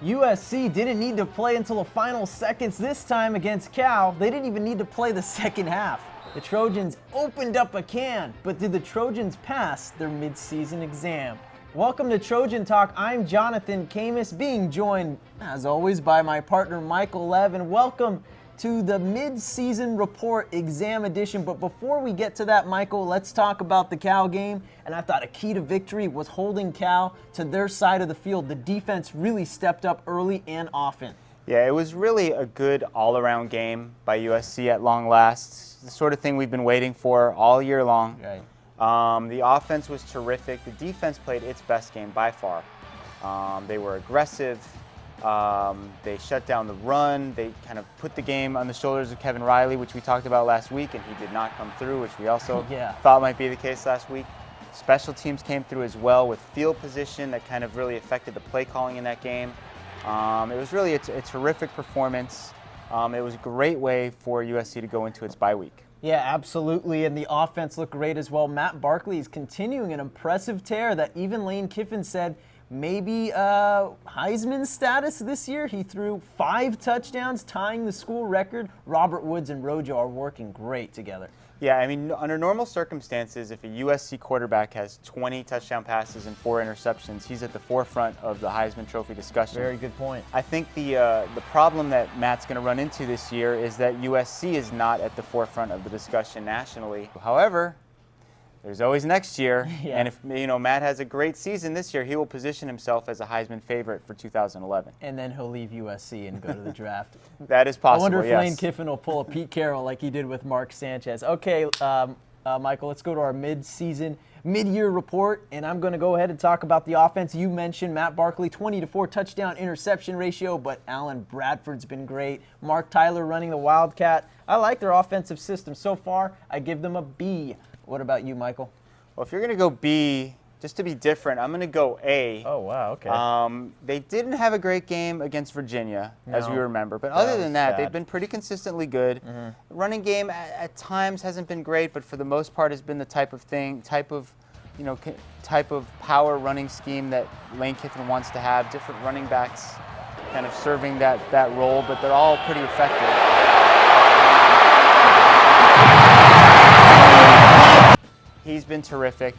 USC didn't need to play until the final seconds this time against Cal. They didn't even need to play the second half. The Trojans opened up a can, but did the Trojans pass their mid-season exam? Welcome to Trojan Talk. I'm Jonathan Khamis, being joined, as always, by my partner Michael Lev, and welcome to the mid-season report exam edition. But before we get to that, Michael, let's talk about the Cal game. And I thought a key to victory was holding Cal to their side of the field. The defense really stepped up early and often. Yeah, it was really a good all-around game by USC at long last. The sort of thing we've been waiting for all year long. Right. The offense was terrific. The defense played its best game by far. They were aggressive. They shut down the run. They kind of put the game on the shoulders of Kevin Riley, which we talked about last week, and he did not come through, which we also thought might be the case last week. Special teams came through as well with field position that kind of really affected the play calling in that game. It was really a terrific performance. It was a great way for USC to go into its bye week. Yeah, absolutely, and the offense looked great as well. Matt Barkley is continuing an impressive tear that even Lane Kiffin said maybe Heisman status this year. He threw 5 touchdowns, tying the school record. Robert Woods and Rojo are working great together. Yeah, I mean, under normal circumstances, if a USC quarterback has 20 touchdown passes and 4 interceptions, he's at the forefront of the Heisman Trophy discussion. Very good point. I think the problem that Matt's going to run into this year is that USC is not at the forefront of the discussion nationally. However, there's always next year, and if Matt has a great season this year, he will position himself as a Heisman favorite for 2011. And then he'll leave USC and go to the draft. That is possible. I wonder if yes. Lane Kiffin will pull a Pete Carroll like he did with Mark Sanchez. Okay, Michael, let's go to our mid-year report, and I'm going to go ahead and talk about the offense. You mentioned Matt Barkley, 20-4 touchdown interception ratio, but Alan Bradford's been great. Mark Tyler running the Wildcat. I like their offensive system so far. I give them a B. What about you, Michael? Well, if you're going to go B, just to be different, I'm going to go A. Oh, wow, okay. They didn't have a great game against Virginia, as we remember. But other than that, they've been pretty consistently good. The running game at times hasn't been great, but for the most part has been the type of power running scheme that Lane Kiffin wants to have. Different running backs kind of serving that role, but they're all pretty effective. He's been terrific.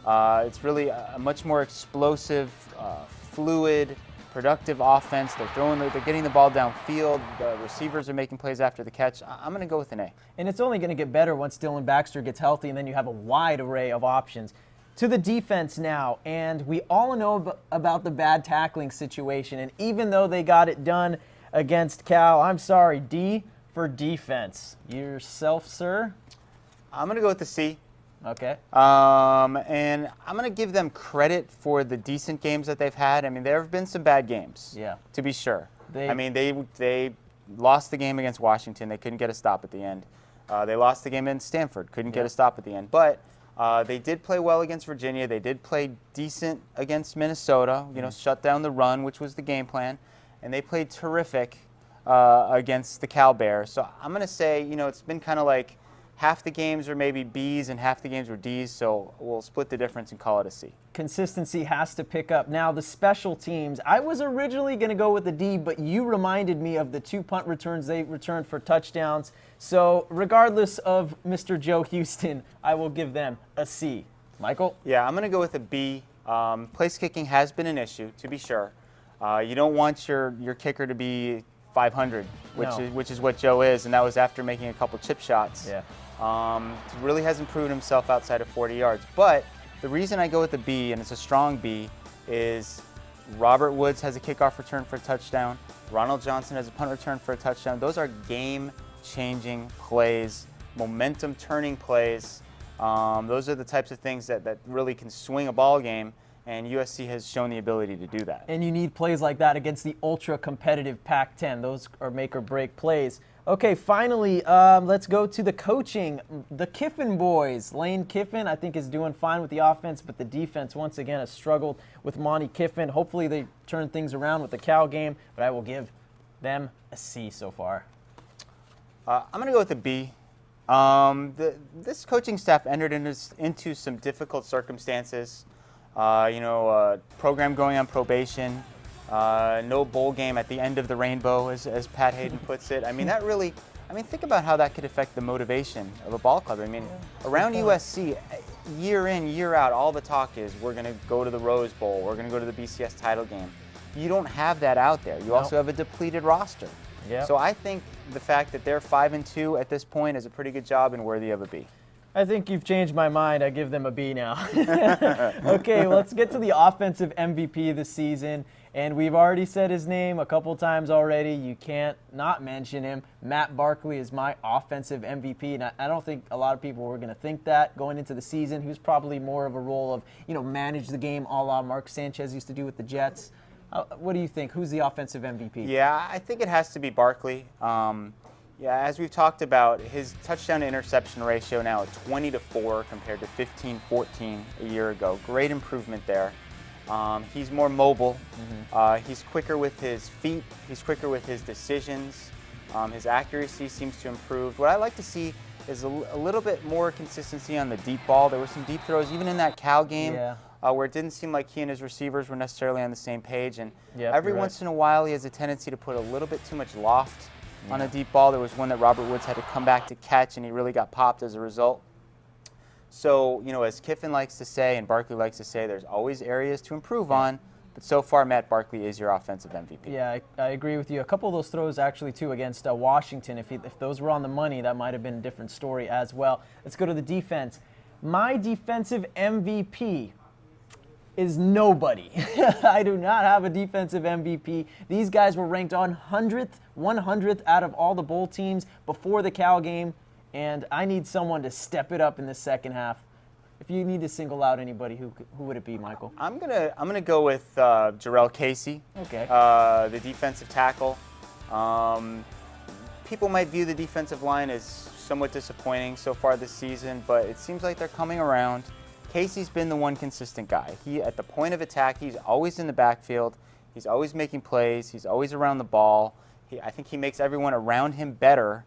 It's really a much more explosive, fluid, productive offense. They're getting the ball downfield. The receivers are making plays after the catch. I'm going to go with an A. And it's only going to get better once Dylan Baxter gets healthy, and then you have a wide array of options. To the defense now, and we all know about the bad tackling situation, and even though they got it done against Cal, I'm sorry, D for defense. Yourself, sir? I'm going to go with the C. Okay. And I'm going to give them credit for the decent games that they've had. I mean, there have been some bad games, to be sure. They lost the game against Washington. They couldn't get a stop at the end. They lost the game in Stanford. Couldn't get a stop at the end. But they did play well against Virginia. They did play decent against Minnesota, shut down the run, which was the game plan. And they played terrific against the Cal Bears. So I'm going to say, it's been kind of like half the games were maybe B's and half the games were D's, so we'll split the difference and call it a C. Consistency has to pick up. Now, the special teams, I was originally going to go with a D, but you reminded me of the 2 punt returns they returned for touchdowns. So regardless of Mr. Joe Houston, I will give them a C. Michael? Yeah, I'm going to go with a B. Place kicking has been an issue, to be sure. You don't want your kicker to be 500, which is what Joe is, and that was after making a couple chip shots. Yeah. He really hasn't proven himself outside of 40 yards. But the reason I go with the B, and it's a strong B, is Robert Woods has a kickoff return for a touchdown. Ronald Johnson has a punt return for a touchdown. Those are game-changing plays, momentum-turning plays. Those are the types of things that really can swing a ball game, and USC has shown the ability to do that. And you need plays like that against the ultra-competitive Pac-10. Those are make-or-break plays. Okay, finally, let's go to the coaching. The Kiffin boys. Lane Kiffin, I think, is doing fine with the offense, but the defense, once again, has struggled with Monty Kiffin. Hopefully they turn things around with the Cal game, but I will give them a C so far. I'm going to go with a B. This coaching staff entered into some difficult circumstances. Program going on probation, No bowl game at the end of the rainbow, as Pat Hayden puts it. I mean, that really, think about how that could affect the motivation of a ball club. I mean, around USC, year in, year out, all the talk is we're going to go to the Rose Bowl, we're going to go to the BCS title game. You don't have that out there. You also have a depleted roster. Yep. So I think the fact that they're 5-2 at this point is a pretty good job and worthy of a B. I think you've changed my mind. I give them a B now. Okay, let's get to the offensive MVP this season. And we've already said his name a couple times already. You can't not mention him. Matt Barkley is my offensive MVP. And I don't think a lot of people were going to think that going into the season. He was probably more of a role of, manage the game a la Mark Sanchez used to do with the Jets. What do you think? Who's the offensive MVP? Yeah, I think it has to be Barkley. As we've talked about, his touchdown to interception ratio now at 20-4 compared to 15-14 a year ago. Great improvement there. He's more mobile. He's quicker with his feet. He's quicker with his decisions. His accuracy seems to improve. What I like to see is a little bit more consistency on the deep ball. There were some deep throws, even in that Cal game, where it didn't seem like he and his receivers were necessarily on the same page. And every once in a while, he has a tendency to put a little bit too much loft on a deep ball. There was one that Robert Woods had to come back to catch, and he really got popped as a result. So, as Kiffin likes to say and Barkley likes to say, there's always areas to improve on. But so far, Matt Barkley is your offensive MVP. Yeah, I agree with you. A couple of those throws actually, too, against Washington. If those were on the money, that might have been a different story as well. Let's go to the defense. My defensive MVP is nobody. I do not have a defensive MVP. These guys were ranked 100th out of all the bowl teams before the Cal game, and I need someone to step it up in the second half. If you need to single out anybody, who would it be, Michael? I'm gonna go with Jarrell Casey. Okay. The defensive tackle. People might view the defensive line as somewhat disappointing so far this season, but it seems like they're coming around. Casey's been the one consistent guy. He, at the point of attack, he's always in the backfield. He's always making plays. He's always around the ball. I think he makes everyone around him better.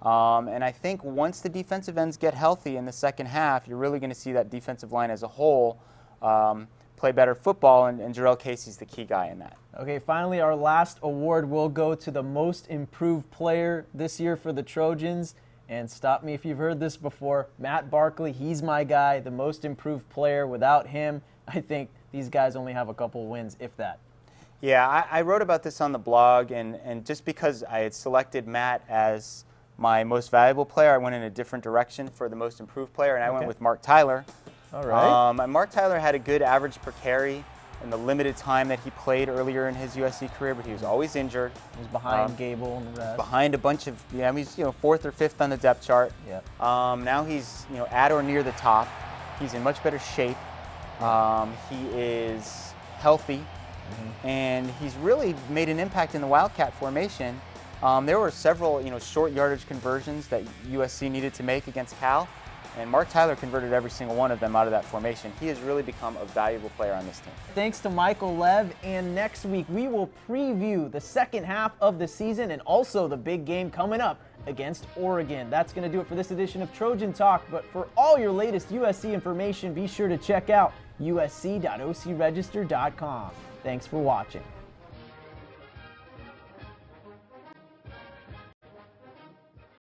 And I think once the defensive ends get healthy in the second half, you're really going to see that defensive line as a whole play better football, and Jarrell Casey's the key guy in that. Okay, finally, our last award will go to the most improved player this year for the Trojans. And stop me if you've heard this before, Matt Barkley, he's my guy, the most improved player. Without him, I think these guys only have a couple wins, if that. Yeah, I wrote about this on the blog, and just because I had selected Matt as my most valuable player, I went in a different direction for the most improved player, and I went with Mark Tyler. All right. Mark Tyler had a good average per carry in the limited time that he played earlier in his USC career, but he was always injured. He was behind Gable and the rest. Behind a bunch of, he's 4th or 5th on the depth chart. Yeah. Now he's at or near the top. He's in much better shape. He is healthy, and he's really made an impact in the Wildcat formation. There were several short yardage conversions that USC needed to make against Cal. And Mark Tyler converted every single one of them out of that formation. He has really become a valuable player on this team. Thanks to Michael Lev. And next week, we will preview the second half of the season and also the big game coming up against Oregon. That's going to do it for this edition of Trojan Talk. But for all your latest USC information, be sure to check out usc.ocregister.com. Thanks for watching.